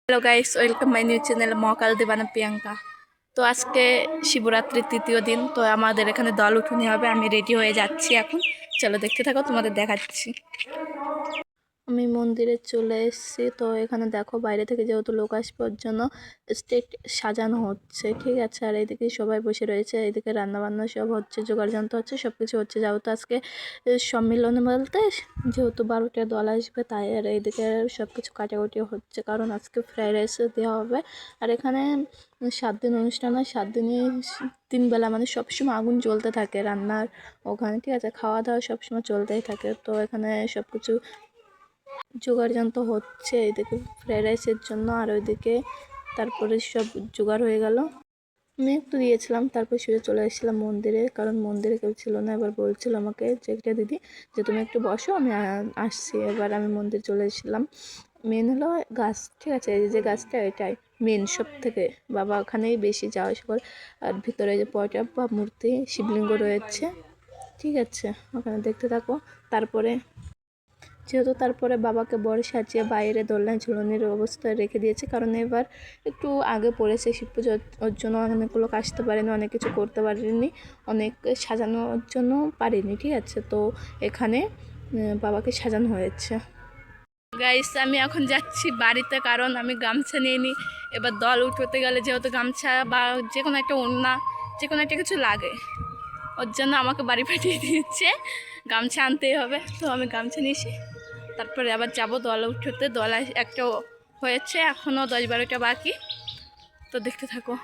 Hello guys, welcome my new channel Mahakal দেবানা প্রিয়াঙ্কা। তো আজকে শিবরাত্রির তৃতীয় দিন, তো আমাদের এখানে দল উঠুনি হবে। আমি রেডি হয়ে যাচ্ছি এখন। চলো দেখতে থাকো, তোমাদের দেখাচ্ছি। আমি মন্দিরে চলে এসেছি। তো এখানে দেখো, বাইরে থেকে যেহেতু লোক আসবে ওর জন্য স্টেজ সাজানো হচ্ছে, ঠিক আছে। আর এইদিকে সবাই বসে রয়েছে, এইদিকে রান্নাবান্না সব হচ্ছে, জোগাড় যন্ত্র হচ্ছে, সব কিছু হচ্ছে। যেহেতু আজকে সম্মিলন বলতে যেহেতু 12টা দল আসবে, তাই আর এইদিকে সব কিছু কাটাকুটি হচ্ছে, কারণ আজকে ফ্রাইড রাইস দেওয়া হবে। আর এখানে 7 দিন অনুষ্ঠান হয়, 7 দিনই 3 বেলা মানে সবসময় আগুন জ্বলতে থাকে রান্নার ওখানে, ঠিক আছে। খাওয়া দাওয়া সবসময় চলতেই থাকে। তো এখানে সব কিছু জোগাড় যন্ত্র হচ্ছে, এইদিকে ফ্রাইড রাইসের জন্য। আর ওইদিকে তারপরে সব জোগাড় হয়ে গেল। আমি একটু দিয়েছিলাম, তারপর শুয়ে চলে এসেছিলাম মন্দিরে, কারণ মন্দিরে কেউ ছিল না। এবার বলছিল আমাকে যে একটা দিদি যে তুমি একটু বসো, আমি আসছি। এবার আমি মন্দির চলে এসেছিলাম। মেন হলো গাছ, ঠিক আছে। এই যে গাছটা, এটাই মেন সব থেকে। বাবা ওখানেই বেশি যাওয়া আসা করে। আর ভিতরে যে পয়টা বা মূর্তি শিবলিঙ্গ রয়েছে, ঠিক আছে, ওখানে দেখতে থাকো। তারপরে যেহেতু তারপরে বাবাকে বর সাজিয়ে বাইরে দোলনায় ঝুলনের অবস্থায় রেখে দিয়েছে, কারণ এবার একটু আগে পড়েছে শিব পুজো, ওর জন্য অনেক লোক আসতে পারেনি, অনেক কিছু করতে পারেনি, অনেক সাজানোর জন্য পারিনি, ঠিক আছে। তো এখানে বাবাকে সাজানো হয়েছে। গাইস, আমি এখন যাচ্ছি বাড়িতে, কারণ আমি গামছা নিয়ে নিই। এবার দল উঠতে গেলে যেহেতু গামছা বা যে কোনো একটা ওড়না, যে কোনো একটা কিছু লাগে, ওর জন্য আমাকে বাড়ি পাঠিয়ে দিচ্ছে, গামছা আনতেই হবে। তো আমি গামছা নিয়েছি, তারপরে আবার যাব দল উঠতে। দল একটা হয়েছে, এখনও 10-12টা বাকি। তো দেখতে থাকো।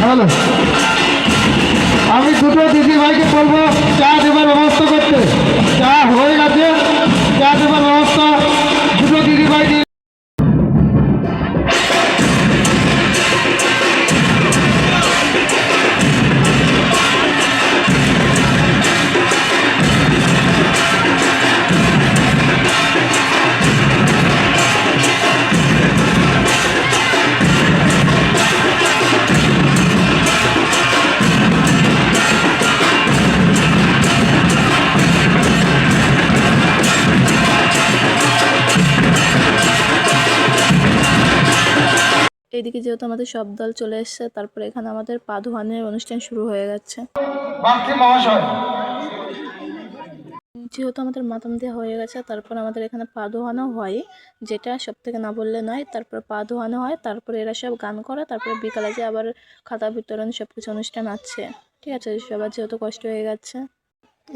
হ্যালো, আমি দুটো দিদি ভাইকে বলবো চা দেবার ব্যবস্থা করতে। চা হয়ে গেছে, চা দেবার ব্যবস্থা দুটো দিদি ভাই দিয়ে। এইদিকে যেহেতু আমাদের সব দল চলে এসছে, তারপরে এখানে আমাদের পা ধোয়ানোর অনুষ্ঠান শুরু হয়ে গেছে। যেহেতু আমাদের মাথাম দেওয়া হয়ে গেছে, তারপর আমাদের এখানে পা ধোয়ানো হয়, যেটা সব থেকে না বললে নয়। তারপর পা ধোয়ানো হয়, তারপরে এরা সব গান করে, তারপরে বিকালে যে আবার খাতা বিতরণ সব কিছু অনুষ্ঠান আছে, ঠিক আছে। সবার যেহেতু কষ্ট হয়ে গেছে,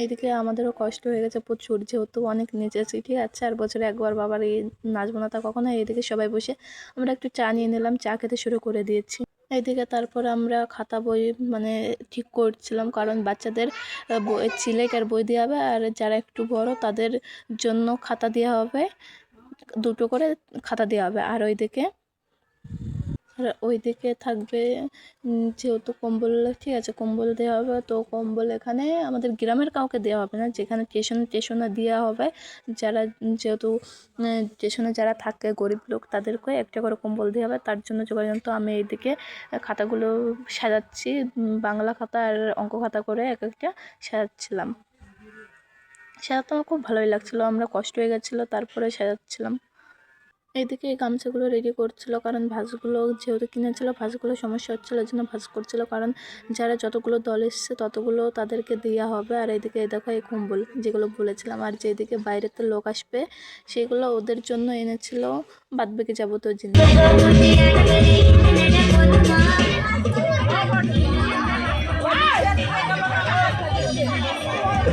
এইদিকে আমাদেরও কষ্ট হয়ে গেছে প্রচুর, যেহেতু অনেক নেচেছি, ঠিক আছে। আর বছরে একবার বাবার এই নাচবো না তা কখনো। এইদিকে সবাই বসে আমরা একটু চা নিয়ে নিলাম, চা খেতে শুরু করে দিয়েছি। এইদিকে তারপর আমরা খাতা বই মানে ঠিক করছিলাম, কারণ বাচ্চাদের সিলেট আর বই দেওয়া হবে, আর যারা একটু বড় তাদের জন্য খাতা দেওয়া হবে, দুটো করে খাতা দেওয়া হবে। আর ওইদিকে থাকবে যেহেতু কম্বল, ঠিক আছে, কম্বল দেওয়া হবে। তো কম্বল এখানে আমাদের গ্রামের কাউকে দেওয়া হবে না, যেখানে স্টেশনে দেওয়া হবে। যারা যেহেতু স্টেশনে যারা থাকে গরিব লোক, তাদেরকে একটা করে কম্বল দেওয়া হবে। তার জন্য যোগাযোগ। তো আমি এইদিকে খাতাগুলো সাজাচ্ছি, বাংলা খাতা আর অঙ্ক খাতা করে এক একটা সাজাচ্ছিলাম। সাজাতে আমার খুব ভালোই লাগছিলো, আমরা কষ্ট হয়ে গেছিলো, তারপরে সাজাচ্ছিলাম। এইদিকে এই গামছাগুলো রেডি করছিল, কারণ ভাঁজগুলো যেহেতু কিনেছিল, ভাঁজগুলো সমস্যা হচ্ছিলো, ওই জন্য ভাঁজ করছিল, কারণ যারা যতগুলো দল এসছে ততগুলো তাদেরকে দেওয়া হবে। আর এইদিকে এই দেখো এই কম্বল যেগুলো বলেছিলাম, আর যেদিকে বাইরেতে লোক আসবে সেগুলো ওদের জন্য এনেছিল বাদবাকি যাবতীয় জিনিস।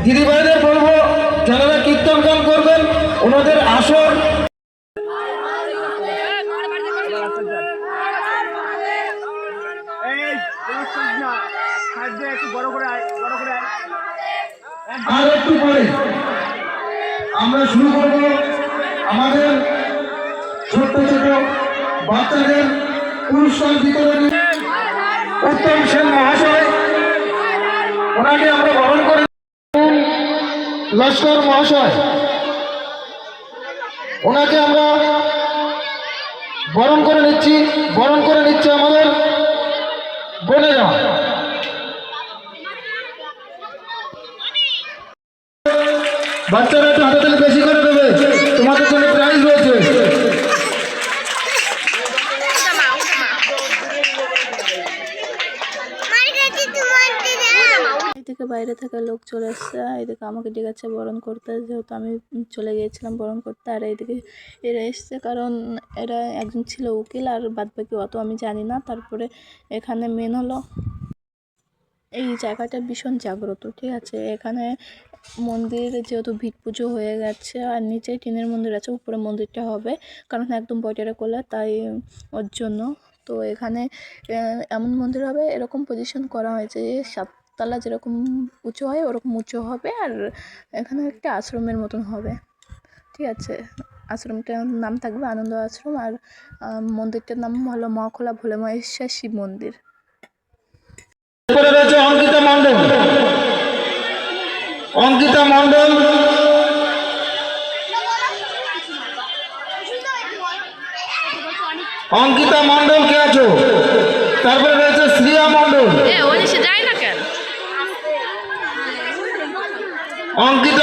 দিদি ভাইদের বলবো যারা কীর্তন গান করবেন ওনাদের আসর আর একটু পরে আমরা শুরু করব আমাদের ছোট্ট ছোট বাচ্চাদের পুরস্কার বিতরণী। উত্তম সেন মহাশয়, ওনাকে আমরা বরণ করে লস্কর মহাশয়, ওনাকে আমরা বরণ করে নিচ্ছি আমাদের বোনেরা। বাচ্চারা একটু হাতে তালি বেশি করে দেবে, তোমাদের জন্য প্রাইজ রয়েছে। এদিকে বাইরে থেকে লোক চলে এসছে, এদিকে আমাকে ডেকেছে বরণ করতে, যেহেতু আমি চলে গিয়েছিলাম বরণ করতে। আর এইদিকে এরা এসছে, কারণ এরা একজন ছিল উকিল, আর বাদবাকি অত আমি জানি না। তারপরে এখানে মেন হলো এই জায়গাটা ভীষণ জাগ্রত, ঠিক আছে। এখানে মন্দির যেহেতু ভিট পুজো হয়ে গেছে, আর নিচে টিনের মন্দির আছে, উপরে মন্দিরটা হবে, কারণ একদম বটেরা করলে তাই ওর জন্য। তো এখানে এমন মন্দির হবে, এরকম পজিশন করা হয়েছে যে সাততলা যেরকম উঁচু হয় ওরকম উঁচু হবে, আর এখানে একটা আশ্রমের মতন হবে, ঠিক আছে। আশ্রমটার নাম থাকবে আনন্দ আশ্রম, আর মন্দিরটার নাম হলো মহাখোলা ভোলে মহেশ্বর শিব মন্দির। এরপরে রয়েছে অঙ্কিতা মণ্ডল। অঙ্কিতা মণ্ডল অঙ্কিতা মণ্ডল কে আছো? তারপরে রয়েছে শ্রিয়া মণ্ডল। অঙ্কিতা